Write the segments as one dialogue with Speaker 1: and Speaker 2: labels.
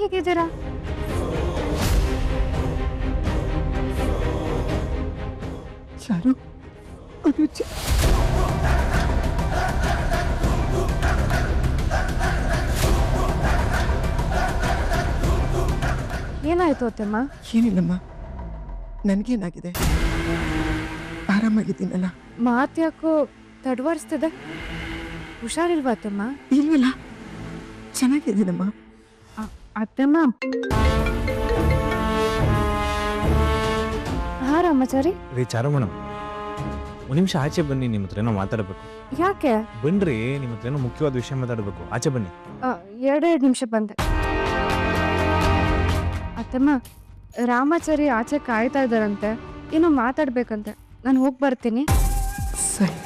Speaker 1: ಹೀಗಿದ್ದೀರಾ?
Speaker 2: ಚಾರು, ಅದು
Speaker 1: ಏನಾಯ್ತು ಅತ್ತಮ್ಮ?
Speaker 2: ಏನಿಲ್ಲಮ್ಮ, ನನಗೇನಾಗಿದೆ? ಆರಾಮಾಗಿದ್ದೀನಲ್ಲ.
Speaker 1: ಮಾತ್ಯಾಕೋ ತಡವರ್ಸ್ತಿದೆ, ಹುಷಾರಿಲ್ವಾ ಅತ್ತಮ್ಮ?
Speaker 2: ಇಲ್ವಲ್ಲ, ಚೆನ್ನಾಗಿದ್ದೀನಮ್ಮ.
Speaker 1: ಅತ್ತಮ್ಮ. ಹಾ ರಾಮಾಚಾರಿ.
Speaker 3: ರೀ ಚಾರು ಮೇಡಮ್, ಒಂದು ನಿಮಿಷ ಆಚೆ ಬನ್ನಿ, ನಿಮ್ಮ ಹತ್ರ ಏನೋ ಮಾತಾಡಬೇಕು.
Speaker 1: ಯಾಕೆ?
Speaker 3: ಬನ್ರಿ, ನಿಮ್ಮ ಹತ್ರ ಏನೋ ಮುಖ್ಯವಾದ ವಿಷಯ ಮಾತಾಡಬೇಕು. ಆಚೆ ಬನ್ನಿ.
Speaker 1: 2 ನಿಮಿಷ ಬಂದೆ. ಅತ್ತಮ್ಮ, ರಾಮಾಚಾರಿ ಆಚೆ ಕಾಯ್ತಾ ಇದ್ದಾರಂತೆ, ಏನೋ ಮಾತಾಡ್ಬೇಕಂತೆ. ನಾನು ಹೋಗಿ ಬರ್ತೀನಿ.
Speaker 2: ಸರಿ.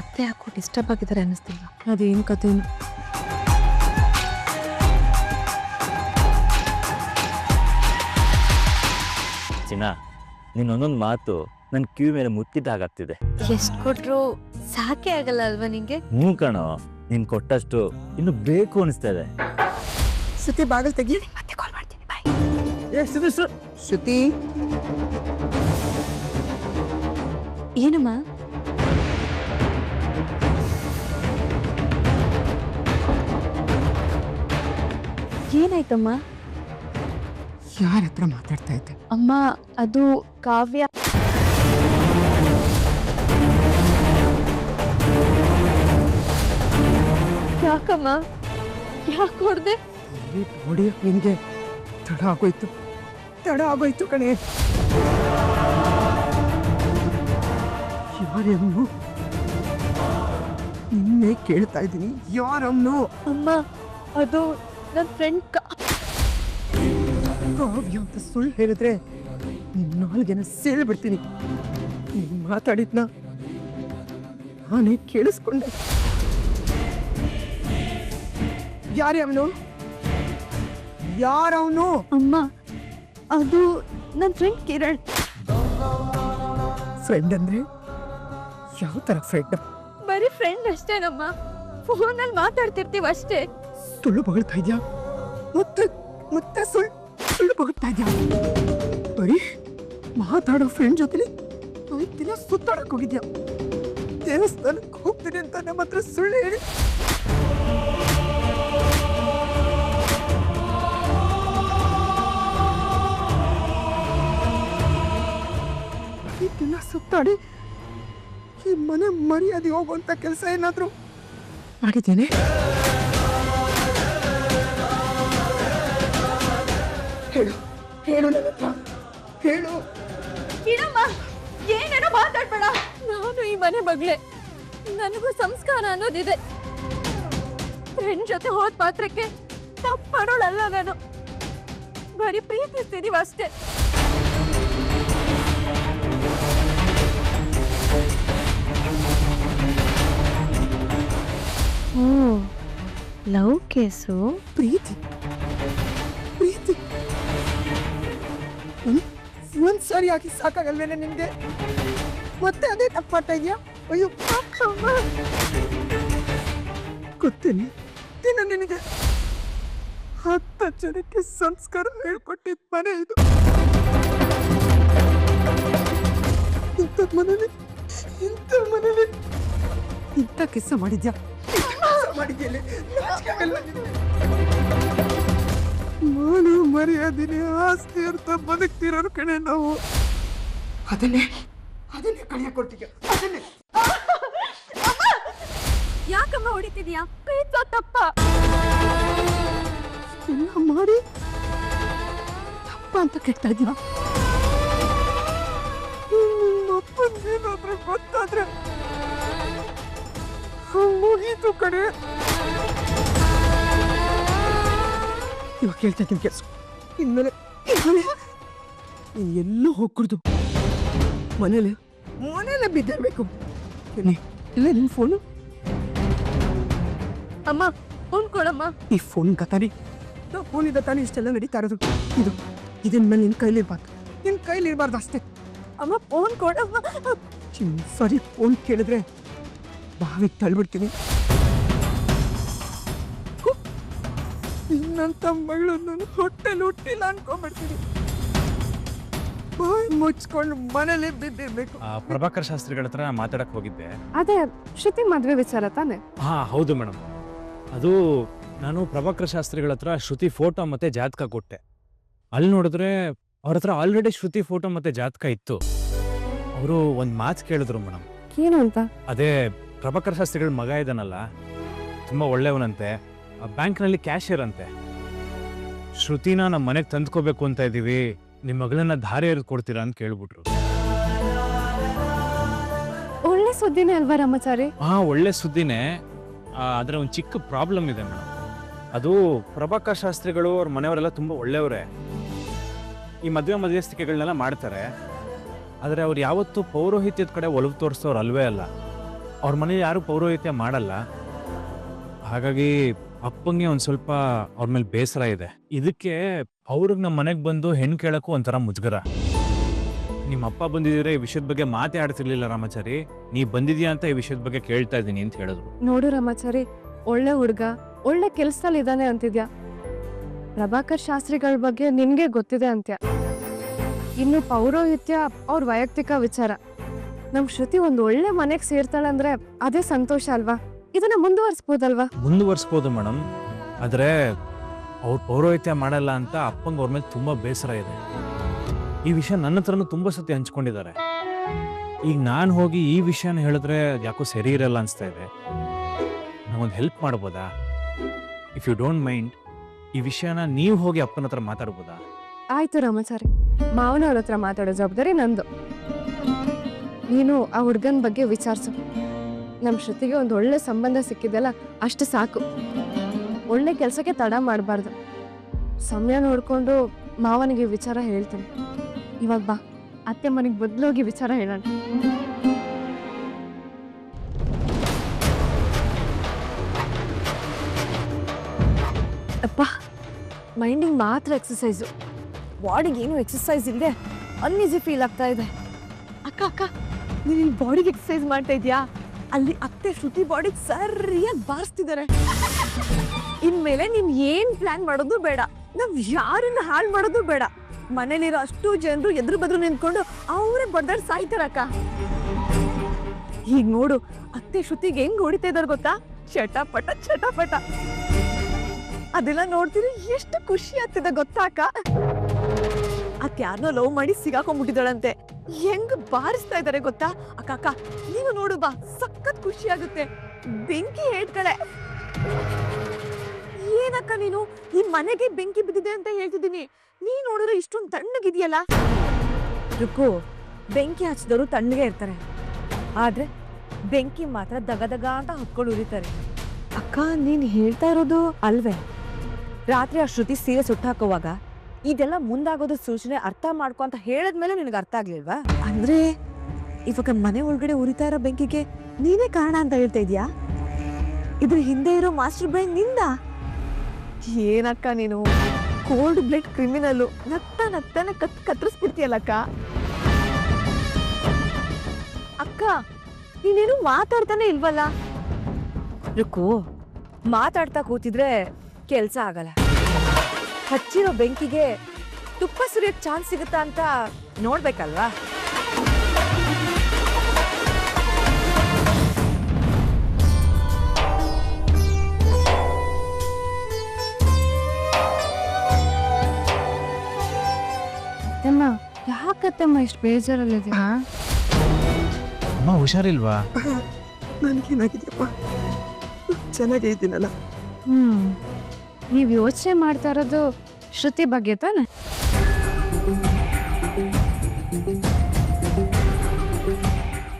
Speaker 4: ಅತ್ತೆ ಯಾಕೋ ಡಿಸ್ಟರ್ಬ್ ಆಗಿದ್ದಾರೆ ಅನ್ನಿಸ್ತಿಲ್ಲ.
Speaker 1: ಅದೇನು ಕಥೆನು.
Speaker 5: ಚಿನ್ನ, ನಿನ್ನೊಂದೊಂದು ಮಾತು ನನ್ನ ಕಿವಿ ಮೇಲೆ ಮುತ್ತಿದ್ದಾಗತ್ತಿದೆ.
Speaker 4: ಎಷ್ಟು ಕೊಟ್ರು ಸಾಕೆ ಆಗಲ್ಲ ಅಲ್ವಾ ನಿಂಗೆ?
Speaker 5: ಹ್ಞೂ ಕಣೋ, ನೀನ್ ಕೊಟ್ಟಷ್ಟು ಇನ್ನು ಬೇಕು ಅನಿಸ್ತಾ ಇದೆ.
Speaker 2: ಶ್ರುತಿ, ಬಾಗಿಲು ತೆಗಿ.
Speaker 4: ಮತ್ತೆ ಕಾಲ್ ಮಾಡ್ತೀನಿ, ಬಾಯ್.
Speaker 2: ಶ್ರುತಿ,
Speaker 4: ಏನಮ್ಮ? ಏನಾಯ್ತಮ್ಮ?
Speaker 2: ಯಾರ ಹತ್ರ ಮಾತಾಡ್ತಾ ಇದ್ದೆ?
Speaker 4: ಅಮ್ಮ, ಅದು ಕಾವ್ಯ. ಯಾಕಮ್ಮ? ಯಾಕೆ ಹೊಡ್ದೆ?
Speaker 2: ನೋಡಿ, ನಿನ್ಗೆ ತಡ ಆಗೋಯ್ತು ಕಣೆ. ಯಾರನ್ನು ನಿನ್ನೆ ಕೇಳ್ತಾ ಇದ್ದೀನಿ, ಯಾರನ್ನು?
Speaker 4: ಅಮ್ಮ, ಅದು ನನ್ನ ಫ್ರೆಂಡ್
Speaker 2: ಕಾವ್ಯ ಅಂತ ಸುಳ್ಳು ಹೇಳಿದ್ರೆ ನಿನ್ನ ನಾಲ್ಗೆನ ಸೇಳ್ಬಿಡ್ತೀನಿ. ನೀನು ಮಾತಾಡಿದ್ನ ನಾನೇ ಕೇಳಿಸ್ಕೊಂಡೆ. ಯಾರವನು?
Speaker 4: ಅಮ್ಮ, ಅದು ನನ್ನ ಫ್ರೆಂಡ್ ಕಿರಣ್.
Speaker 2: ಫ್ರೆಂಡ್ ಅಂದ್ರೆ ಯಾವ ತರ ಫ್ರೆಂಡ್?
Speaker 4: ಬರೀ ಫ್ರೆಂಡ್ ಅಷ್ಟೇನಮ್ಮ, ಫೋನಲ್ಲಿ ಮಾತಾಡ್ತಿರ್ತೀವಿ ಅಷ್ಟೇ.
Speaker 2: ಸುಳ್ಳು ಬಗಳ್ತಾ ಇದ್ಯಾ? ಮತ್ತೆ ಸುಳ್ಳು ಬಗಳ್ತಾ ಇದ್ಯಾ? ಬರೀ ಮಾತಾಡೋ ಫ್ರೆಂಡ್ ಜೊತೆಲಿ ದಿನ ಸುತ್ತಾಡಕ್ ಹೋಗಿದ್ಯಾ? ದೇವಸ್ಥಾನಕ್ಕೆ ಹೋಗ್ತೀನಿ ಅಂತ ನಮ್ಮ ಹತ್ರ ಸುಳ್ಳು ಹೇಳಿ ದಿನ ಸುತ್ತಾಡಿ ಈ ಮನೆ ಮರ್ಯಾದೆ ಹೋಗುವಂತ ಕೆಲಸ ಏನಾದ್ರು ಮಾಡಿದ್ದೇನೆ? ಹೇಳು ನನ್ನ ಹತ್ರ, ಹೇಳು.
Speaker 4: ಇರಮ್ಮ, ಏನೇನೋ ಮಾತಾಡ್ಬೇಡ. ನಾನು ಈ ಮನೆ ಮಗಳೇ, ನನಗೂ ಸಂಸ್ಕಾರ ಅನ್ನೋದಿದೆ. ಫ್ರೆಂಡ್ ಜೊತೆ ಹೋದ ಮಾತ್ರಕ್ಕೆ ತಪ್ಪು ಮಾಡೋಳಲ್ಲ ನಾನು. ಬರೀ ಪ್ರೀತಿಸ್ತಿದೀವಿ ಅಷ್ಟೇ. ಓ, ಲವ್ ಕೇಸು?
Speaker 2: ಪ್ರೀತಿ ಒಂದ್ಸಾರಿ ಹಾಕಿ ಸಾಕಾಗಲ್ವೇನೆ ನಿನ್ಗೆ? ಮತ್ತೆ ಅದೇ ತಪ್ಪಾಗ್ತಾ ಇದೆಯಾ? ಅಯ್ಯೋ, ಗೊತ್ತೇನೆ ನಿನಗೆ 10 ಜನಕ್ಕೆ ಸಂಸ್ಕಾರ ಹೇಳ್ಕೊಟ್ಟಿದ್ ಮನೆ ಇದು. ಇಂಥ ಮನೇಲಿ ಇಂಥ ಕೆಲಸ ಮಾಡಿದ್ಯಾ? ಮಾನು ಮರ್ಯಾದಿನಿ ಆಸ್ತಿ ಅಂತ ಬದುಕ್ತಿರೋರು ಕಣೆ ನಾವು. ಅದನ್ನೇ ಕಳಿಯ ಕೊಡ್ತೀಯ. ಅದನ್ನೇ
Speaker 4: ಯಾಕಮ್ಮ ಹೊಡಿತಿದ್ಯಾ? ಪ್ರೀತಿಸೋ ತಪ್ಪ
Speaker 2: ಎಲ್ಲ ಮಾಡಿ ತಪ್ಪ ಅಂತ ಕೆಡ್ತಾ ಇದ್ಯಾ? ನಿಮ್ಮಪ್ಪನೇನಾದ್ರೂ ಗೊತ್ತಾದ್ರೆ ಮುಗೀತು ಕಣೆ. ಇವಾಗ ಕೇಳ್ತಾ ಇದ್ದೀನಿ ಕೆಲಸ. ಇನ್ಮೇಲೆ ಎಲ್ಲೂ ಹೋಗ್ಕೂಡ್ದು. ಮನೇಲೆ ಬಿದ್ದಿರ್ಬೇಕು. ಇಲ್ಲ ನಿನ್ನ ಫೋನು?
Speaker 4: ಅಮ್ಮ, ಫೋನ್ ಕೊಡಮ್ಮ.
Speaker 2: ಈ ಫೋನ್ ಕತಾರಿ ಫೋನಿಂದ ತಾನೇ ಇಷ್ಟೆಲ್ಲ ನಡೀತಾ ಇರೋದು. ಇದನ್ನ ಮೇಲೆ ನಿನ್ನ ಕೈಲಿರ್ಬಾರ್ದು ಅಷ್ಟೇ.
Speaker 4: ಅಮ್ಮ, ಫೋನ್ ಕೊಡಮ್ಮ.
Speaker 2: ಸರಿ, ಫೋನ್ ಕೇಳಿದ್ರೆ ಬಾವಿಗೆ ತಳ್ಬಿಡ್ತೀನಿ. ನಿನ್ನಂತ ಮಗಳು ನನ್ನ ಹೊಟ್ಟೆಲಿ ಹುಟ್ಟಿಲ್ಲ ಅನ್ಕೊಂಡ್ಬಿಡ್ತೀನಿ. ಬಾಯಿ ಮುಚ್ಕೊಂಡು ಮನೇಲಿ ಬಿದ್ದಿರ್ಬೇಕು.
Speaker 3: ಪ್ರಭಾಕರ್ ಶಾಸ್ತ್ರಿಗಳ ಹತ್ರ ಮಾತಾಡಕ್ ಹೋಗಿದ್ದೆ.
Speaker 1: ಅದೇ ಶ್ರುತಿ ಮದ್ವೆ ವಿಚಾರ ತಾನೆ?
Speaker 3: ಹಾ ಹೌದು ಮೇಡಮ್. ಅದು ನಾನು ಪ್ರಭಾಕರ್ ಶಾಸ್ತ್ರಿಗಳ ಹತ್ರ ಶ್ರುತಿ ಫೋಟೋ ಮತ್ತೆ ಜಾತಕ ಕೊಟ್ಟೆ. ಅಲ್ಲಿ ನೋಡಿದ್ರೆ ಅವ್ರ ಹತ್ರ ಆಲ್ರೆಡಿ ಶ್ರುತಿ ಫೋಟೋ ಮತ್ತೆ ಜಾತಕ ಇತ್ತು. ಅವರು ಒಂದು ಮಾತು ಕೇಳಿದ್ರು ಮೇಡಮ್.
Speaker 1: ಏನು ಅಂತ?
Speaker 3: ಅದೇ ಪ್ರಭಾಕರ್ ಶಾಸ್ತ್ರಿಗಳ ಮಗ ಇದ್ದಾನಲ್ಲ, ತುಂಬ ಒಳ್ಳೆಯವನಂತೆ, ಬ್ಯಾಂಕ್ನಲ್ಲಿ ಕ್ಯಾಶಿಯರ್ ಅಂತೆ. ಶ್ರುತಿನ ನಮ್ಮ ಮನೆಗೆ ತಂದ್ಕೋಬೇಕು ಅಂತ ಇದ್ದೀವಿ, ನಿಮ್ಮ ಮಗಳನ್ನ ಧಾರೆ ಎರೆದು ಕೊಡ್ತೀರಾ ಅಂತ ಕೇಳ್ಬಿಟ್ರು.
Speaker 1: ಒಳ್ಳೆ ಸುದ್ದಿನೇ ಅಲ್ವಾ ರಾಮಾಚಾರಿ?
Speaker 3: ಹಾ ಒಳ್ಳೆ ಸುದ್ದಿನೇ. ಆದರೆ ಒಂದು ಚಿಕ್ಕ ಪ್ರಾಬ್ಲಮ್ ಇದೆ ಮೇಡಮ್. ಅದು ಪ್ರಭಾಕರ್ ಶಾಸ್ತ್ರಿಗಳು ಅವ್ರ ಮನೆಯವರೆಲ್ಲ ತುಂಬ ಒಳ್ಳೆಯವರೇ, ಈ ಮಧ್ಯಸ್ಥಿಕೆಗಳನ್ನೆಲ್ಲ ಮಾಡ್ತಾರೆ. ಆದರೆ ಅವ್ರು ಯಾವತ್ತೂ ಪೌರೋಹಿತ್ಯದ ಕಡೆ ಒಲವು ತೋರಿಸೋರು ಅಲ್ವೇ ಅಲ್ಲ. ಅವ್ರ ಮನೇಲಿ ಯಾರು ಪೌರೋಹಿತ್ಯ ಮಾಡಲ್ಲ. ಹಾಗಾಗಿ ಅಪ್ಪಂಗೆ ಒಂದು ಸ್ವಲ್ಪ ಅವ್ರ ಮೇಲೆ ಬೇಸರ ಇದೆ. ಇದಕ್ಕೆ ಅವ್ರಿಗೆ ನಮ್ಮ ಮನೆಗೆ ಬಂದು ಹೆಣ್ಣು ಕೇಳೋಕ್ಕೂ ಒಂಥರ ಮುಜುಗರ. ನಿಮ್ಮ ಅಪ್ಪ ಬಂದಿದ್ರೆ ಈ ವಿಷಯದ ಬಗ್ಗೆ ಮಾತೇ ಆಡ್ತಿರ್ಲಿಲ್ಲ ರಾಮಾಚಾರಿ, ನೀ ಬಂದಿದ್ಯಾ ಅಂತ ಈ ವಿಷಯದ ಬಗ್ಗೆ ಕೇಳ್ತಾ ಇದ್ದೀನಿ ಅಂತ ಹೇಳಿದ್ರು.
Speaker 1: ನೋಡು ರಾಮಾಚಾರಿ, ಒಳ್ಳೆ ಹುಡುಗ, ಒಳ್ಳೆ ಕೆಲ್ಸದಲ್ಲಿ ಇದ್ದಾನೆ ಅಂತಿದ್ಯಾ. ಪ್ರಭಾಕರ್ ಶಾಸ್ತ್ರಿಗಳ ಬಗ್ಗೆ ನಿನ್ಗೆ ಗೊತ್ತಿದೆ ಅಂತ್ಯ. ಇನ್ನು ಪೌರೋಹಿತ್ಯ ಅವ್ರ ವೈಯಕ್ತಿಕ ವಿಚಾರ. ನಮ್ ಶ್ರುತಿ ಒಂದು ಒಳ್ಳೆ ಮನೆಗೆ ಸೇರ್ತಾಳೆ ಅಂದ್ರೆ ಅದೇ ಸಂತೋಷ ಅಲ್ವಾ? ಇದನ್ನ ಮುಂದುವರಿಸಬಹುದಲ್ವಾ?
Speaker 3: ಮುಂದುವರಿಸ್ಬೋದು ಮೇಡಮ್. ಆದರೆ ಅವ್ರು ಪೌರೋಹಿತ್ಯ ಮಾಡಲ್ಲ ಅಂತ ಅಪ್ಪಂಗೆ ಅವ್ರ ಮೇಲೆ ತುಂಬ ಬೇಸರ ಇದೆ. ಈ ವಿಷಯ ನನ್ನ ಹತ್ರನೂ ತುಂಬ ಸತಿ ಹಂಚ್ಕೊಂಡಿದ್ದಾರೆ. ಈಗ ನಾನು ಹೋಗಿ ಈ ವಿಷಯನ ಹೇಳಿದ್ರೆ ಯಾಕೋ ಸರಿ ಇರಲ್ಲ ಅನಿಸ್ತಾ ಇದೆ. ನಾವೊಂದು ಹೆಲ್ಪ್ ಮಾಡ್ಬೋದಾ? ಇಫ್ ಯು ಡೋಂಟ್ ಮೈಂಡ್, ಈ ವಿಷಯನ ನೀವು ಹೋಗಿ ಅಪ್ಪನ ಹತ್ರ ಮಾತಾಡ್ಬೋದಾ?
Speaker 1: ಆಯ್ತು ರಾಮಾಚಾರಿ, ಮಾವನವ್ರ ಹತ್ರ ಮಾತಾಡೋ ಜವಾಬ್ದಾರಿ ನಂದು. ನೀನು ಆ ಹುಡ್ಗನ ಬಗ್ಗೆ ವಿಚಾರಿಸು. ನಮ್ಮ ಶ್ರುತಿಗೆ ಒಂದು ಒಳ್ಳೆ ಸಂಬಂಧ ಸಿಕ್ಕಿದೆಲ್ಲ ಅಷ್ಟು ಸಾಕು. ಒಳ್ಳೆ ಕೆಲಸಕ್ಕೆ ತಡ ಮಾಡಬಾರ್ದು. ಸಮಯ ನೋಡ್ಕೊಂಡು ಮಾವನಿಗೆ ವಿಚಾರ ಹೇಳ್ತೀನಿ. ಇವಾಗ ಬಾ, ಅತ್ತೆ ಮನೆಗೆ ಬದಲೋಗಿ ವಿಚಾರ ಹೇಳೋಣ. ಅಪ್ಪ, ಮೈಂಡಿಗೆ ಮಾತ್ರ ಎಕ್ಸಸೈಸು, ಬಾಡಿಗೆ ಏನು ಎಕ್ಸಸೈಸ್ ಇಲ್ಲದೆ ಅನ್ಈಸಿ ಫೀಲ್ ಆಗ್ತಾ ಇದೆ. ಅಕ್ಕ ಅಕ್ಕ, ನೀನು ಬಾಡಿಗೆ ಎಕ್ಸಸೈಸ್ ಮಾಡ್ತಾ ಇದೀಯಾ? ಅಲ್ಲಿ ಅತ್ತೆ ಶ್ರುತಿ ಬಾಡಿಗೆ ಸರಿಯಾಗಿ ಬಾರಿಸ್ತಿದ್ದಾರೆ. ಇನ್ಮೇಲೆ ನೀನ್ ಏನ್ ಪ್ಲಾನ್ ಮಾಡೋದು ಬೇಡ, ನಾವ್ ಯಾರನ್ನ ಹಾಳು ಮಾಡೋದು ಬೇಡ. ಮನೇಲಿರೋ ಅಷ್ಟು ಜನರು ಎದುರು ಬದ್ರು ನಿಂತ್ಕೊಂಡು ಅವರೇ ಬಡ್ದಾಡ್ ಸಾಯ್ತಾರಕ್ಕ. ಈಗ ನೋಡು, ಅತ್ತೆ ಶ್ರುತಿಗೆ ಹೆಂಗ್ ಹೊಡಿತಾ ಇದಾರೆ ಗೊತ್ತಾ? ಚಟಪಟ ಚಟಪಟ. ಅದೆಲ್ಲ ನೋಡ್ತೀರಿ ಎಷ್ಟು ಖುಷಿ ಆಗ್ತಿದೆ ಗೊತ್ತಾ ಅಕ್ಕ? ಅತ್ತೆ ಯಾರನ್ನೋ ಲವ್ ಮಾಡಿ ಸಿಗಾಕೊಂಡ್ಬಿಟ್ಟಿದ್ದಾಳಂತೆ, ಹೆಂಗ್ ಬಾರಿಸ್ತಾ ಇದಾರೆ ಗೊತ್ತಾ? ಅಕ್ಕ ಅಕ್ಕ, ನೀನು ನೋಡು ಬಾ, ಸಖತ್ ಖುಷಿ ಆಗುತ್ತೆ. ಬೆಂಕಿ ಹೇಳ್ತಾಳೆ. ಏನಕ್ಕ ನೀನು ಈ ಮನೆಗೆ ಬೆಂಕಿ ಬಿದ್ದಿದೆ ಅಂತ ಹೇಳ್ತಿದ್ದೀನಿ, ನೀ ನೋಡಿದ್ರೆ ಇಷ್ಟೊಂದು ತಣ್ಣಗಿದೆಯಲ್ಲ. ರುಕು, ಬೆಂಕಿ ಹಚ್ಚಿದವರು ತಣ್ಣಗೆ ಇರ್ತಾರೆ, ಆದ್ರೆ ಬೆಂಕಿ ಮಾತ್ರ ದಗದಗ ಅಂತ ಹತ್ಕೊಂಡು ಉರಿತಾರೆ. ಅಕ್ಕ, ನೀನ್ ಹೇಳ್ತಾ ಇರೋದು ಅಲ್ವೇ? ರಾತ್ರಿ ಆ ಶ್ರುತಿ ಸೀರೆ ಸುಟ್ಟಾಕೋವಾಗ ಇದೆಲ್ಲ ಮುಂದಾಗೋದು ಸೂಚನೆ ಅರ್ಥ ಮಾಡ್ಕೊ ಅಂತ ಹೇಳಿದ್ಮೇಲೆ ನಿನಗೆ ಅರ್ಥ ಆಗ್ಲಿಲ್ವಾ? ಅಂದ್ರೆ ಇವಾಗ ಮನೆ ಒಳಗಡೆ ಉರಿತಾ ಇರೋ ಬೆಂಕಿಗೆ ನೀನೇ ಕಾರಣ ಅಂತ ಹೇಳ್ತಾ ಇದ್ಯಾ? ಇದ್ರ ಹಿಂದೆ ಇರೋ ಮಾಸ್ಟರ್ ಬ್ರೈನ್ ನಿಂದ? ಏನಕ್ಕ ನೀನು ಕೋಲ್ಡ್ ಬ್ಲಡ್ ಕ್ರಿಮಿನಲ್. ನಗ್ತಾನೆ ಕತ್ತರಿಸ್ಬಿಡ್ತೀಯಲ್ಲಕ್ಕ. ಅಕ್ಕ, ನೀನೇನು ಮಾತಾಡ್ತಾನೆ ಇಲ್ವಲ್ಲ? ರುಕು, ಮಾತಾಡ್ತಾ ಕೂತಿದ್ರೆ ಕೆಲ್ಸ ಆಗಲ್ಲ. ಹಚ್ಚಿರೋ ಬೆಂಕಿಗೆ ತುಪ್ಪ ಸುರಿಯಕ್ ಚಾನ್ಸ್ ಸಿಗುತ್ತಾ ಅಂತ ನೋಡ್ಬೇಕಲ್ವಾ? ಯಾಕತ್ತಮ್ಮ ಇಷ್ಟು ಬೇಜಾರಲ್ಲಿದೆ?
Speaker 3: ಅಮ್ಮ ಹುಷಾರಿಲ್ವಾ?
Speaker 2: ನನಗೇನಾಗಿದೆಯಪ್ಪ, ಚೆನ್ನಾಗೇ ಇದ್ದೀನಲ್ಲ.
Speaker 1: ನೀವ್ ಯೋಚನೆ ಮಾಡ್ತಾ ಇರೋದು ಶ್ರುತಿ ಬಗ್ಗೆ ತಾನೆ?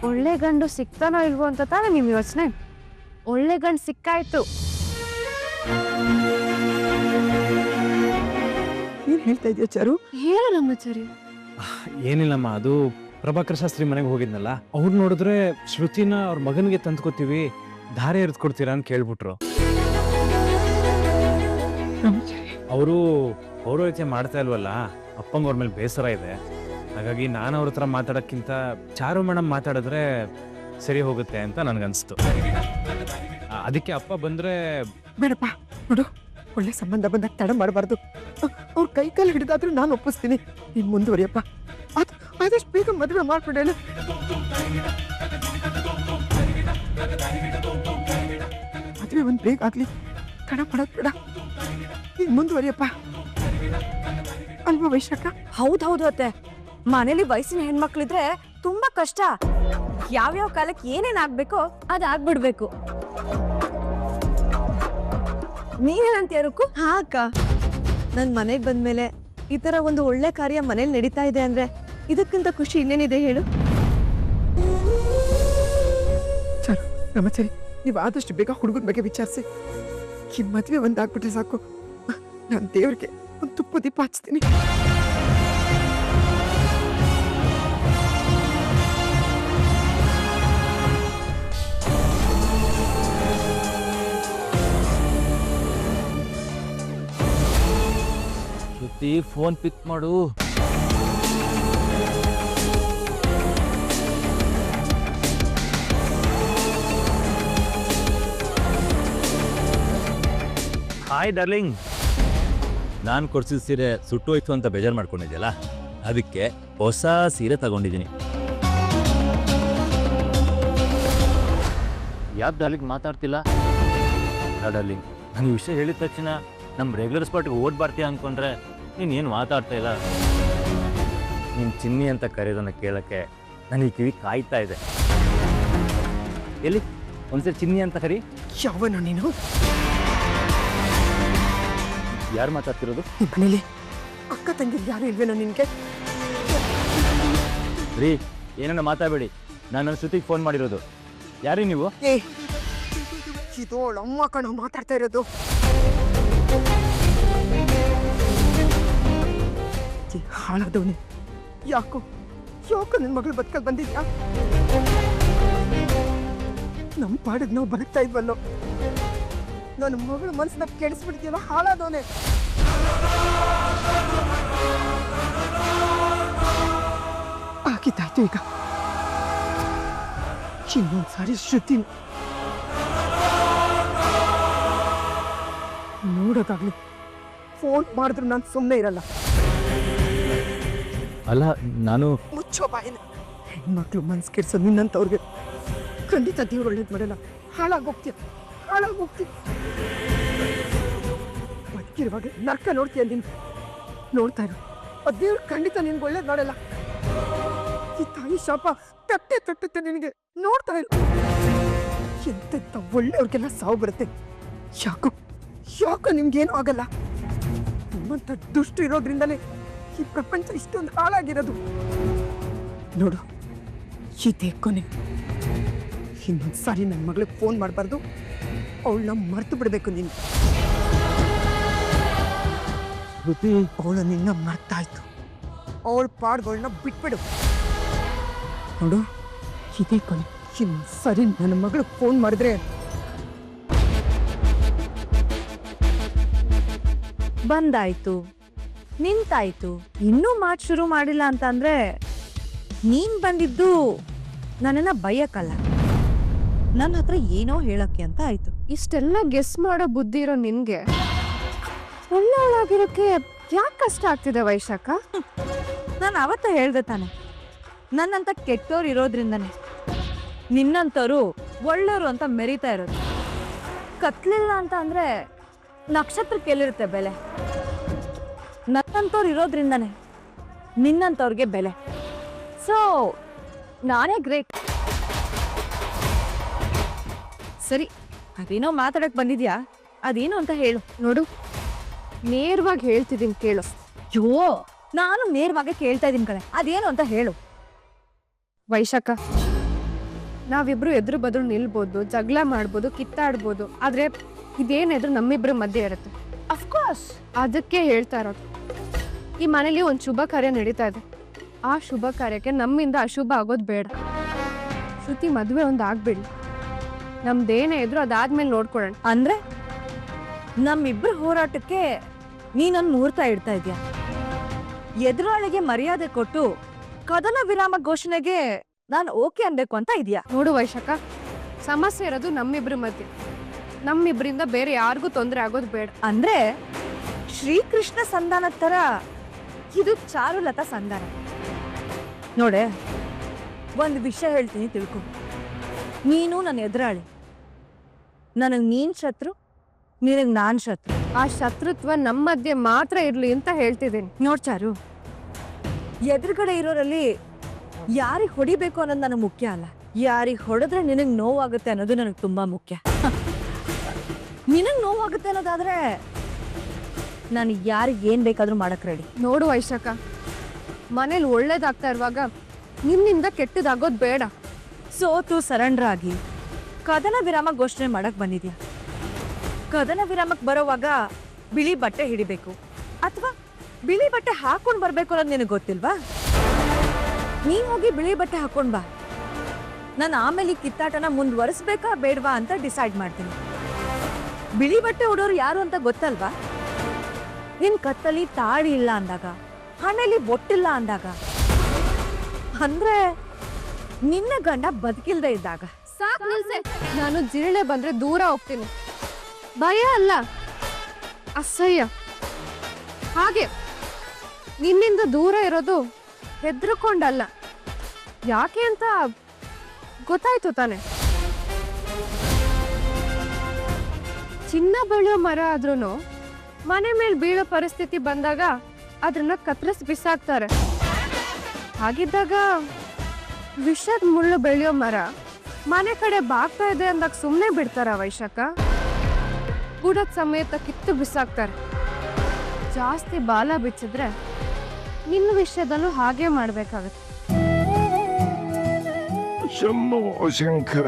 Speaker 1: ಒಳ್ಳೆ ಗಂಡು ಸಿಕ್ತಾನೋ ಇಲ್ವೋ ಅಂತ ತಾನೆ ನಿಮ್ ಯೋಚನೆ? ಒಳ್ಳೆ ಗಂಡು ಸಿಕ್ಕಾಯ್ತು.
Speaker 2: ಏನ್ ಹೇಳ್ತಾ ಇದೀಯ ಚಾರು?
Speaker 1: ಹೇಳು ರಾಮಾಚಾರಿ.
Speaker 3: ಏನಿಲ್ಲಮ್ಮ, ಅದು ಪ್ರಭಾಕರ್ ಶಾಸ್ತ್ರಿ ಮನೆಗೆ ಹೋಗಿದ್ನಲ್ಲ, ಅವ್ರು ನೋಡಿದ್ರೆ ಶ್ರುತಿನ ಅವ್ರ ಮಗನಿಗೆ ತಂದ್ಕೊತೀವಿ, ಧಾರೆ ಎರೆದು ಕೊಡ್ತೀರಾ ಅಂತ ಕೇಳ್ಬಿಟ್ರು. ಅವರು ಪೌರೋಹಿತ್ಯ ಮಾಡ್ತಾ ಇಲ್ವಲ್ಲ, ಅಪ್ಪಂಗೆ ಅವ್ರ ಮೇಲೆ ಬೇಸರ ಇದೆ. ಹಾಗಾಗಿ ನಾನು ಅವ್ರ ಹತ್ರ ಮಾತಾಡೋಕ್ಕಿಂತ ಚಾರು ಮೇಡಮ್ ಮಾತಾಡಿದ್ರೆ ಸರಿ ಹೋಗುತ್ತೆ ಅಂತ ನನಗನ್ಸ್ತು. ಅದಕ್ಕೆ ಅಪ್ಪ ಬಂದರೆ
Speaker 2: ಬೇಡಪ್ಪ, ನೋಡು, ಒಳ್ಳೆ ಸಂಬಂಧ ಬಂದಾಗ ತಡ ಮಾಡಬಾರ್ದು. ಅವ್ರ ಕೈ ಕಾಲು ಹಿಡಿದಾದ್ರೂ ನಾನು ಒಪ್ಪಿಸ್ತೀನಿ. ನೀನು ಮುಂದುವರಿಯಪ್ಪ. ಆದಷ್ಟು ಬೇಗ ಮದುವೆ ಮಾಡ್ಬಿಡೋಣ. ಮದುವೆ ಒಂದು ಬೇಗ ಆಗ್ಲಿ, ತಡ ಮಾಡೋದು ಬೇಡ. ನೀನು ಮುಂದುವರಿಯಪ್ಪ, ಅಲ್ವಾ ವೈಶಾಖ?
Speaker 1: ಹೌದೌದು ಅತ್ತೆ, ಮನೇಲಿ ವಯಸ್ಸಿನ ಹೆಣ್ಮಕ್ಳಿದ್ರೆ ತುಂಬಾ ಕಷ್ಟ. ಯಾವ್ಯಾವ ಕಾಲಕ್ಕೆ ಏನೇನ್ ಆಗ್ಬೇಕೋ ಅದ್ ಆಗ್ಬಿಡ್ಬೇಕು. ನೀನೇನಂತೀಯ ರುಕ್ಕು?
Speaker 6: ಹಾ ಅಕ್ಕ, ನನ್ ಮನೆಗ್ ಬಂದ್ಮೇಲೆ ಈ ತರ ಒಂದು ಒಳ್ಳೆ ಕಾರ್ಯ ಮನೇಲಿ ನಡೀತಾ ಇದೆ ಅಂದ್ರೆ ಇದಕ್ಕಿಂತ ಖುಷಿ ಇನ್ನೇನಿದೆ ಹೇಳು?
Speaker 2: ಚಲೋ ಬ್ರಹ್ಮಚಾರಿ, ನೀವು ಆದಷ್ಟು ಬೇಗ ಹುಡುಗನ ಬಗ್ಗೆ ವಿಚಾರಿಸಿ. ಈ ಮದುವೆ ಒಂದಾಗ್ಬಿಟ್ರೆ ಸಾಕು. ನಾನು ದೇವ್ರಿಗೆ ಒಂದು ತುಪ್ಪ ದೀಪ ಹಚ್ತೀನಿ.
Speaker 5: ಶ್ರುತಿ, ಫೋನ್ ಪಿಕ್ ಮಾಡು. Hi darling. ನಾನು ಕೊಡ್ಸಿದ ಸೀರೆ ಸುಟ್ಟೋಯ್ತು ಅಂತ ಬೇಜಾರು ಮಾಡ್ಕೊಂಡಿದ್ಯಲ್ಲ, ಅದಕ್ಕೆ ಹೊಸ ಸೀರೆ ತಗೊಂಡಿದ್ದೀನಿ. ಯಾಕೆ ಡಾರ್ಲಿಂಗ್ ಮಾತಾಡ್ತಿಲ್ಲ? ಡಾರ್ಲಿಂಗ್, ನನಗೆ ವಿಷಯ ಹೇಳಿದ ತಕ್ಷಣ ನಮ್ಮ ರೆಗ್ಯುಲರ್ ಸ್ಪಾಟ್ಗೆ ಓಡ್ ಬರ್ತೀಯ ಅಂದ್ಕೊಂಡ್ರೆ ನೀನು ಏನು ಮಾತಾಡ್ತಾ ಇಲ್ಲ. ನೀನು ಚಿನ್ನಿ ಅಂತ ಕರೆಯೋದನ್ನು ಕೇಳೋಕ್ಕೆ ನನಗೆ ಕಿವಿ ಕಾಯ್ತಾ ಇದೆ. ಎಲ್ಲಿ ಒಂದ್ಸರಿ ಚಿನ್ನಿ ಅಂತ ಕರಿ.
Speaker 2: ಯಾವನು ನೀನು?
Speaker 5: ಯಾರು ಮಾತಾಡ್ತಿರೋದು?
Speaker 2: ಈ ಮನೇಲಿ ಅಕ್ಕ ತಂಗಿರು ಯಾರು ಇಲ್ವೇನೋ ನಿನ್ಗೆ?
Speaker 5: ರೀ, ಏನನ್ನ ಮಾತಾಡಬೇಡಿ. ನಾನು ನನ್ನ ಶ್ರುತಿಗೆ ಫೋನ್ ಮಾಡಿರೋದು. ಯಾರೀ ನೀವು?
Speaker 2: ಏ, ಇದು ಅಮ್ಮ ಕಣೋ ಮಾತಾಡ್ತಾ ಇರೋದು. ಹಾಳಾದವನೇ, ಯಾಕೋ ನಿನ್ ಮಗಳು ಬದುಕಲ್ ಬಂದಿದ್ಯಾ? ನಮ್ ಪಾಡಿಗೆ ನಾವು ಬದುಕ್ತಾ ಇದ್ವಲ್ಲೋ. ನನ್ನ ಮಗಳು ಮನಸ್ಸನ್ನ ಕೆಡಿಸ್ಬಿಡ್ತೀಯಲ್ಲ, ಹಾಳಾದವನೇ. ಆಗಿದ್ದಾಯ್ತು. ಈಗ ಇನ್ನೊಂದ್ಸಾರಿ ಶ್ರುತಿ ನೋಡೋದಾಗ್ಲಿ ಫೋನ್ ಮಾಡಿದ್ರು ನಾನು ಸುಮ್ಮನೆ ಇರಲ್ಲ.
Speaker 5: ಅಲ್ಲ, ನಾನು
Speaker 2: ಮುಚ್ಚೋ ಬಾಯಿನ. ಹೆಣ್ಮಕ್ಳು ಮನ್ಸು ಕೆಡ್ಸೋದು ನಿನ್ನಂತವ್ರಿಗೆ ಖಂಡಿತ ದೇವ್ರು ಒಳ್ಳೇದು ಮಾಡಲ್ಲ. ಹಾಳಾಗೋಗ್ತೀಯ. ಬದುಕಿರುವಾಗ ನರ್ಕ ನೋಡ್ತೀಯ ನೀನು. ನೋಡ್ತಾ ಇರು, ಆ ದೇವ್ರು ಖಂಡಿತ ನಿನ್ಗೆ ಒಳ್ಳೇದು ಮಾಡಲ್ಲ. ಈ ತಾಯಿ ಶಾಪ ತಟ್ಟುತ್ತೆ ನಿನಗೆ. ನೋಡ್ತಾ ಇರು, ಎಂತೆಂತ ಒಳ್ಳೆಯವ್ರಿಗೆಲ್ಲ ಸಾವು ಬರುತ್ತೆ. ಯಾಕೋ ನಿಮ್ಗೇನು ಆಗಲ್ಲ. ನಿಮ್ಮಂತ ದುಷ್ಟು ಇರೋದ್ರಿಂದಲೇ ಈ ಪ್ರಪಂಚ ಇಷ್ಟೊಂದು ಹಾಳಾಗಿರೋದು. ನೋಡು, ಇದೇ ಕೊನೆ. ಇನ್ನೊಂದ್ಸಾರಿ ನನ್ನ ಮಗಳಿಗೆ ಫೋನ್ ಮಾಡಬಾರ್ದು. ಅವಳನ್ನ ಮರ್ತು ಬಿಡಬೇಕು ನೀನು. ಅವಳು ನಿನ್ನ ಮರ್ತಾಯ್ತು. ಅವಳ ಪಾಡ್ಗಳನ್ನ ಬಿಟ್ಬಿಡು. ನೋಡು, ಇದೇ ಕೊನೆ. ಇನ್ನೊಂದ್ಸಾರಿ ನನ್ನ ಮಗಳಿಗೆ ಫೋನ್ ಮಾಡಿದ್ರೆ
Speaker 1: ಬಂದಾಯ್ತು, ನಿಂತಾಯ್ತು, ಇನ್ನೂ ಮಾತು ಶುರು ಮಾಡಿಲ್ಲ ಅಂತ ಅಂದ್ರೆ ನೀನ್ ಬಂದಿದ್ದು ನನ್ನನ್ನ ಬೈಯಕ್ಕಲ್ಲ, ನನ್ನ ಹತ್ರ ಏನೋ ಹೇಳಕ್ಕೆ ಅಂತ ಆಯ್ತು.
Speaker 4: ಇಷ್ಟೆಲ್ಲ ಗೆಸ್ ಮಾಡೋ ಬುದ್ಧಿ ಇರೋ ನಿನ್ಗೆ ಒಳ್ಳೆಯವಳಾಗಿರೋಕೆ ಯಾಕೆ ಕಷ್ಟ ಆಗ್ತಿದೆ ವೈಶಾಖ?
Speaker 1: ನಾನು ಅವತ್ತ ಹೇಳ್ದೆ ತಾನೆ, ನನ್ನಂತ ಕೆಟ್ಟೋರು ಇರೋದ್ರಿಂದನೇ ನಿನ್ನಂತವ್ರು ಒಳ್ಳೆಯವರು ಅಂತ ಮೆರೀತಾ ಇರೋದು. ಕತ್ಲಿಲ್ಲ ಅಂತ ಅಂದ್ರೆ ನಕ್ಷತ್ರಕ್ಕೆ ಎಲ್ಲಿರುತ್ತೆ ಬೆಲೆ? ನನ್ನಂತವ್ರು ಇರೋದ್ರಿಂದನೇ ನಿನ್ನಂತವ್ರಿಗೆ ಬೆಲೆ. ಸೊ ನಾನೇ ಗ್ರೇಟ್. ಸರಿ, ಅದೇನೋ ಮಾತಾಡಕ್ ಬಂದಿದ್ಯಾ, ಅದೇನು ಅಂತ ಹೇಳು.
Speaker 4: ನೋಡು, ನೇರವಾಗಿ ಹೇಳ್ತಿದ್ದೀನಿ ಕೇಳು.
Speaker 1: ಯೋ, ನಾನು ನೇರವಾಗಿ ಕೇಳ್ತಾ ಇದೀನಿ ಕಣೆ, ಅದೇನು ಅಂತ ಹೇಳು.
Speaker 4: ವೈಶಾಖ, ನಾವಿಬ್ರು ಎದುರು ಬದುರು ನಿಲ್ಬೋದು, ಜಗಳ ಮಾಡ್ಬೋದು, ಕಿತ್ತಾಡ್ಬೋದು, ಆದ್ರೆ ಇದೇನಿದ್ರು ನಮ್ಮಿಬ್ರ ಮಧ್ಯೆ ಇರುತ್ತೆ.
Speaker 1: ಅಫ್ಕೋರ್ಸ್,
Speaker 4: ಅದಕ್ಕೆ ಹೇಳ್ತಾ ಇರೋದು. ಈ ಮನೇಲಿ ಒಂದು ಶುಭ ಕಾರ್ಯ ನಡೀತಾ ಇದೆ. ಆ ಶುಭ ಕಾರ್ಯಕ್ಕೆ ನಮ್ಮಿಂದ ಅಶುಭ ಆಗೋದು ಬೇಡ. ಶ್ರುತಿ ಮದುವೆ ಒಂದು ಆಗ್ಬಿಡಿ. ನಮ್ದೇನೇ ಇದ್ರು ಅದಾದ್ಮೇಲೆ ನೋಡ್ಕೊಳ್ಳೋಣ.
Speaker 1: ಅಂದ್ರೆ ನಮ್ಮಿಬ್ರು ಹೋರಾಟಕ್ಕೆ ನೀನೊಂದು ಮುಹೂರ್ತ ಇಡ್ತಾ ಇದ್ಯಾ? ಎದುರಾಳಿಗೆ ಮರ್ಯಾದೆ ಕೊಟ್ಟು ಕದನ ವಿರಾಮ ಘೋಷಣೆಗೆ ನಾನು ಓಕೆ ಅನ್ಬೇಕು ಅಂತ ಇದೆಯಾ?
Speaker 4: ನೋಡು ವೈಶಾಖ, ಸಮಸ್ಯೆ ಇರೋದು ನಮ್ಮಿಬ್ರ ಮಧ್ಯೆ. ನಮ್ಮಿಬ್ರಿಂದ ಬೇರೆ ಯಾರಿಗೂ ತೊಂದರೆ ಆಗೋದು ಬೇಡ.
Speaker 1: ಅಂದ್ರೆ ಶ್ರೀಕೃಷ್ಣ ಸಂಧಾನ ತರ ಇದು ಚಾರುಲತಾ ಸಂಧಾನ. ನೋಡೆ, ಒಂದು ವಿಷಯ ಹೇಳ್ತೀನಿ ತಿಳ್ಕೊ. ನೀನು ನನ್ನ ಎದುರಾಳಿ. ನನಗ್ ನೀನ್ ಶತ್ರು, ನಿನಗ್ ನಾನ್ ಶತ್ರು.
Speaker 4: ಆ ಶತ್ರುತ್ವ ನಮ್ಮ ಮಧ್ಯೆ ಮಾತ್ರ ಇರ್ಲಿ ಅಂತ ಹೇಳ್ತಿದ್ದೀನಿ.
Speaker 1: ನೋಡ್ ಚಾರು, ಎದುರುಗಡೆ ಇರೋರಲ್ಲಿ ಯಾರಿಗೆ ಹೊಡಿಬೇಕು ಅನ್ನೋದು ನನಗೆ ಮುಖ್ಯ ಅಲ್ಲ. ಯಾರಿಗೆ ಹೊಡೆದ್ರೆ ನಿನಗೆ ನೋವಾಗುತ್ತೆ ಅನ್ನೋದು ನನಗೆ ತುಂಬಾ ಮುಖ್ಯ. ನಿನಗೆ ನೋವಾಗುತ್ತೆ ಅನ್ನೋದಾದ್ರೆ ನಾನು ಯಾರಿಗೆ ಏನ್ ಬೇಕಾದ್ರೂ ಮಾಡಕ್ ರೆಡಿ.
Speaker 4: ನೋಡು ವೈಶಾಖ, ಮನೇಲಿ ಒಳ್ಳೇದಾಗ್ತಾ ಇರುವಾಗ ನಿನ್ನಿಂದ ಕೆಟ್ಟದಾಗೋದು ಬೇಡ.
Speaker 1: ಸೋತು ಸರೆಂಡರ್ ಆಗಿ ಕದನ ವಿರಾಮ ಘೋಷಣೆ ಮಾಡಕ್ ಬಂದಿದ್ಯಾ? ಕದನ ವಿರಾಮಕ್ಕೆ ಬರೋವಾಗ ಬಿಳಿ ಬಟ್ಟೆ ಹಿಡಿಬೇಕು ಅಥವಾ ಬಿಳಿ ಬಟ್ಟೆ ಹಾಕೊಂಡ್ ಬರ್ಬೇಕು ಅನ್ನೋದು ನಿನಗೆ ಗೊತ್ತಿಲ್ವಾ? ನೀನ್ ಹೋಗಿ ಬಿಳಿ ಬಟ್ಟೆ ಹಾಕೊಂಡ್ ಬಾ. ನಾನು ಆಮೇಲೆ ಈ ಕಿತ್ತಾಟನ ಮುಂದುವರಿಸ್ಬೇಕಾ ಬೇಡವಾ ಅಂತ ಡಿಸೈಡ್ ಮಾಡ್ತೀನಿ. ಬಿಳಿ ಬಟ್ಟೆ ಉಡೋರು ಯಾರು ಅಂತ ಗೊತ್ತಲ್ವಾ? ನಿನ್ ಕತ್ತಲ್ಲಿ ತಾಳಿ ಇಲ್ಲ ಅಂದಾಗ, ಹಣೆಲಿ ಬೊಟ್ಟಿಲ್ಲ ಅಂದಾಗ, ಅಂದ್ರೆ ನಿನ್ನ ಗಂಡ ಬದುಕಿಲ್ದೇ ಇದ್ದಾಗ.
Speaker 4: ಸಾಕು ನಿಲ್ಸೆ. ನಾನು ಜಿರಳೆ ಬಂದ್ರೆ ದೂರ ಹೋಗ್ತೀನಿ. ಭಯ ಅಲ್ಲ, ಅಸಹ್ಯ. ಹಾಗೆ ನಿನ್ನಿಂದ ದೂರ ಇರೋದು ಹೆದರ್ಕೊಂಡಲ್ಲ. ಯಾಕೆ ಅಂತ ಗೊತ್ತಾಯ್ತು ತಾನೆ. ಚಿನ್ನ ಬೆಳೆಯೋ ಮರ ಆದ್ರೂ ಮನೆ ಮೇಲೆ ಬೀಳೋ ಪರಿಸ್ಥಿತಿ ಬಂದಾಗ ಅದನ್ನ ಕತ್ತರಿಸಿ ಬಿಸಾಕ್ತಾರೆ. ಹಾಗಿದ್ದಾಗ ವಿಷದ ಮುಳ್ಳು ಬೆಳೆಯೋ ಮರ ಮನೆ ಕಡೆ ಬಾಗ್ತಾ ಇದೆ ಅಂದಾಗ ಸುಮ್ಮನೆ ಬಿಡ್ತಾರ ವೈಶಾಖ? ಬುಡದ ಸಮೇತ ಕಿತ್ತು ಬಿಸಾಕ್ತಾರೆ. ಜಾಸ್ತಿ ಬಾಲ ಬಿಚ್ಚಿದ್ರೆ ನಿನ್ನ ವಿಷಯದಲ್ಲೂ ಹಾಗೆ ಮಾಡ್ಬೇಕಾಗತ್ತೆ.
Speaker 2: ಶಂಭೋ ಶಂಕರ.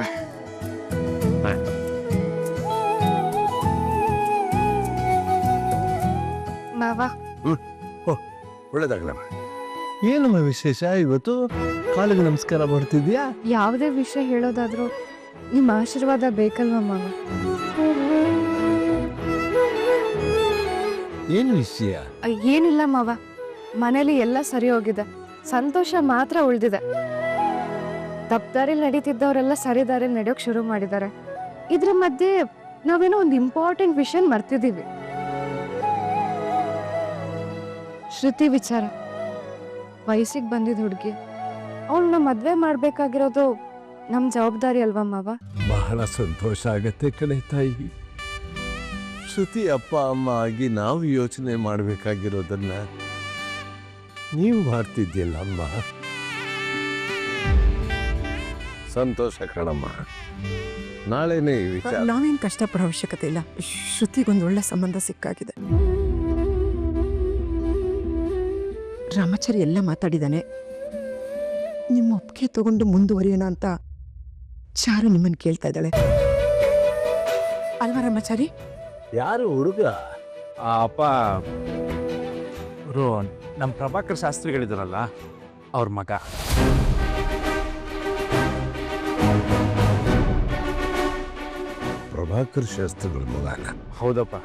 Speaker 4: ಮಾವ,
Speaker 7: ಒಳ್ಳೇದಾಗಲ್ಲ.
Speaker 8: ಏನಮ್ಮ ವಿಶೇಷ ಇವತ್ತು? ಕಾಲಿಗೆ ನಮಸ್ಕಾರ ಮಾಡ್ತಿದ್ಯಾ?
Speaker 4: ಯಾವುದೇ ವಿಷಯ ಹೇಳೋದಾದ್ರೂ ನಿಮ್ಮ ಆಶೀರ್ವಾದ ಬೇಕಲ್ವಾ ಮಾವ?
Speaker 8: ಏನು ವಿಷಯ?
Speaker 4: ಏನಿಲ್ಲ ಮಾವ, ಮನೇಲಿ ಎಲ್ಲ ಸರಿ ಹೋಗಿದೆ. ಸಂತೋಷ ಮಾತ್ರ ಉಳಿದಿದೆ. ತಪ್ಪದಾರಿಲಿ ನಡೀತಿದ್ದವರೆಲ್ಲ ಸರಿ ದಾರಿಲಿ ನಡೆಯೋಕ್ ಶುರು ಮಾಡಿದ್ದಾರೆ. ಇದ್ರ ಮಧ್ಯೆ ನಾವೇನೋ ಒಂದು ಇಂಪಾರ್ಟೆಂಟ್ ವಿಷಯ ಮರ್ತಿದ್ದೀವಿ. ಶ್ರುತಿ ವಿಚಾರ. ವಯಸ್ಸಿಗೆ ಬಂದಿದ್ದ ಹುಡುಗಿ, ಅವಳನ್ನ ಮದ್ವೆ ಮಾಡ್ಬೇಕಾಗಿರೋದು ನಮ್ ಜವಾಬ್ದಾರಿ ಅಲ್ವಾ ಮಾವ?
Speaker 8: ಬಹಳ ಸಂತೋಷ ಆಗತ್ತೆ ಕಣೆ ತಾಯಿ. ಶ್ರುತಿ ಅಪ್ಪ ಅಮ್ಮ ಆಗಿ ನಾವು ಯೋಚನೆ ಮಾಡಬೇಕಾಗಿರೋದನ್ನ ನೀವು ಮಾಡ್ತಿದ್ಯಲ್ಲ ಅಮ್ಮ. ಸಂತೋಷ ಕಣಮ್ಮ. ನಾಳೆನೇ ಈ ವಿಚಾರ.
Speaker 2: ನಾವೇನು ಕಷ್ಟಪಡೋ ಅವಶ್ಯಕತೆ ಇಲ್ಲ. ಶ್ರುತಿಗೊಂದು ಒಳ್ಳೆ ಸಂಬಂಧ ಸಿಕ್ಕಾಗಿದೆ. ರಾಮಾಚಾರಿ ಎಲ್ಲ ಮಾತಾಡಿದಾನೆ. ನಿಮ್ಮ ಒಪ್ಪಿಗೆ ತಗೊಂಡು ಮುಂದುವರಿಯೋಣ ಅಂತ ಚಾರು ನಿಮ್ಮನ್ನು ಕೇಳ್ತಾ ಇದ್ದಾಳೆ ಅಲ್ವಾ ರಾಮಾಚಾರಿ?
Speaker 8: ಯಾರು ಹುಡುಗ?
Speaker 3: ಅಪ್ಪ ಅವರು ನಮ್ಮ ಪ್ರಭಾಕರ್ ಶಾಸ್ತ್ರಿಗಳಿದಾರಲ್ಲ, ಅವ್ರ ಮಗ.
Speaker 8: ಪ್ರಭಾಕರ್ ಶಾಸ್ತ್ರಿಗಳ ಮಗನ?
Speaker 3: ಹೌದಪ್ಪ.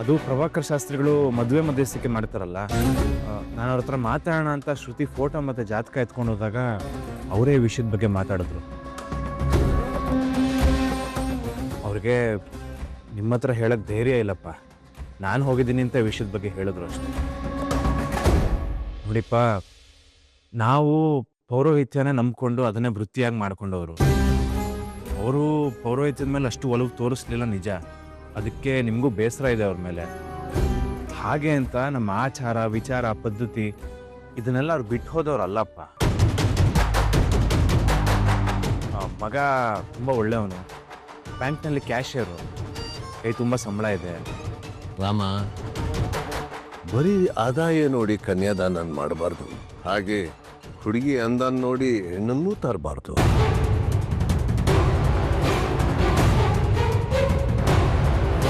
Speaker 3: ಅದು ಪ್ರಭಾಕರ್ ಶಾಸ್ತ್ರಿಗಳು ಮದುವೆ ಮಧ್ಯಸ್ಥಿಕೆ ಮಾಡ್ತಾರಲ್ಲ, ನಾನು ಅವ್ರ ಹತ್ರ ಮಾತಾಡೋಣ ಅಂತ ಶ್ರುತಿ ಫೋಟೋ ಮತ್ತು ಜಾತಕ ಎತ್ಕೊಂಡು ಹೋದಾಗ ಅವರೇ ವಿಷಯದ ಬಗ್ಗೆ ಮಾತಾಡಿದ್ರು. ಅವ್ರಿಗೆ ನಿಮ್ಮ ಹತ್ರ ಹೇಳಕ್ಕೆ ಧೈರ್ಯ ಇಲ್ಲಪ್ಪ. ನಾನು ಹೋಗಿದ್ದೀನಿ ಅಂತ ವಿಷಯದ ಬಗ್ಗೆ ಹೇಳಿದ್ರು ಅಷ್ಟೇ. ನೋಡಿಪ್ಪ, ನಾವು ಪೌರೋಹಿತ್ಯನ ನಂಬ್ಕೊಂಡು ಅದನ್ನೇ ವೃತ್ತಿಯಾಗಿ ಮಾಡ್ಕೊಂಡವರು. ಅವರು ಪೌರೋಹಿತ್ಯದ ಮೇಲೆ ಅಷ್ಟು ಒಲವು ತೋರಿಸ್ಲಿಲ್ಲ ನಿಜ. ಅದಕ್ಕೆ ನಿಮಗೂ ಬೇಸರ ಇದೆ ಅವ್ರ ಮೇಲೆ. ಹಾಗೆ ಅಂತ ನಮ್ಮ ಆಚಾರ ವಿಚಾರ ಪದ್ಧತಿ ಇದನ್ನೆಲ್ಲ ಅವ್ರು ಬಿಟ್ಟು ಹೋದವ್ರು ಅಲ್ಲಪ್ಪ. ಮಗ ತುಂಬ ಒಳ್ಳೆಯವನು, ಬ್ಯಾಂಕ್ನಲ್ಲಿ ಕ್ಯಾಶಿಯರು, ಕೈ ತುಂಬ ಸಂಬಳ ಇದೆ.
Speaker 8: ರಾಮ, ಬರೀ ಆದಾಯ ನೋಡಿ ಕನ್ಯಾದಾನ ಮಾಡಬಾರ್ದು. ಹಾಗೆ ಹುಡುಗಿ ಅಂದಾನ್ ನೋಡಿ ಹೆಣ್ಣನ್ನೂ ತರಬಾರ್ದು.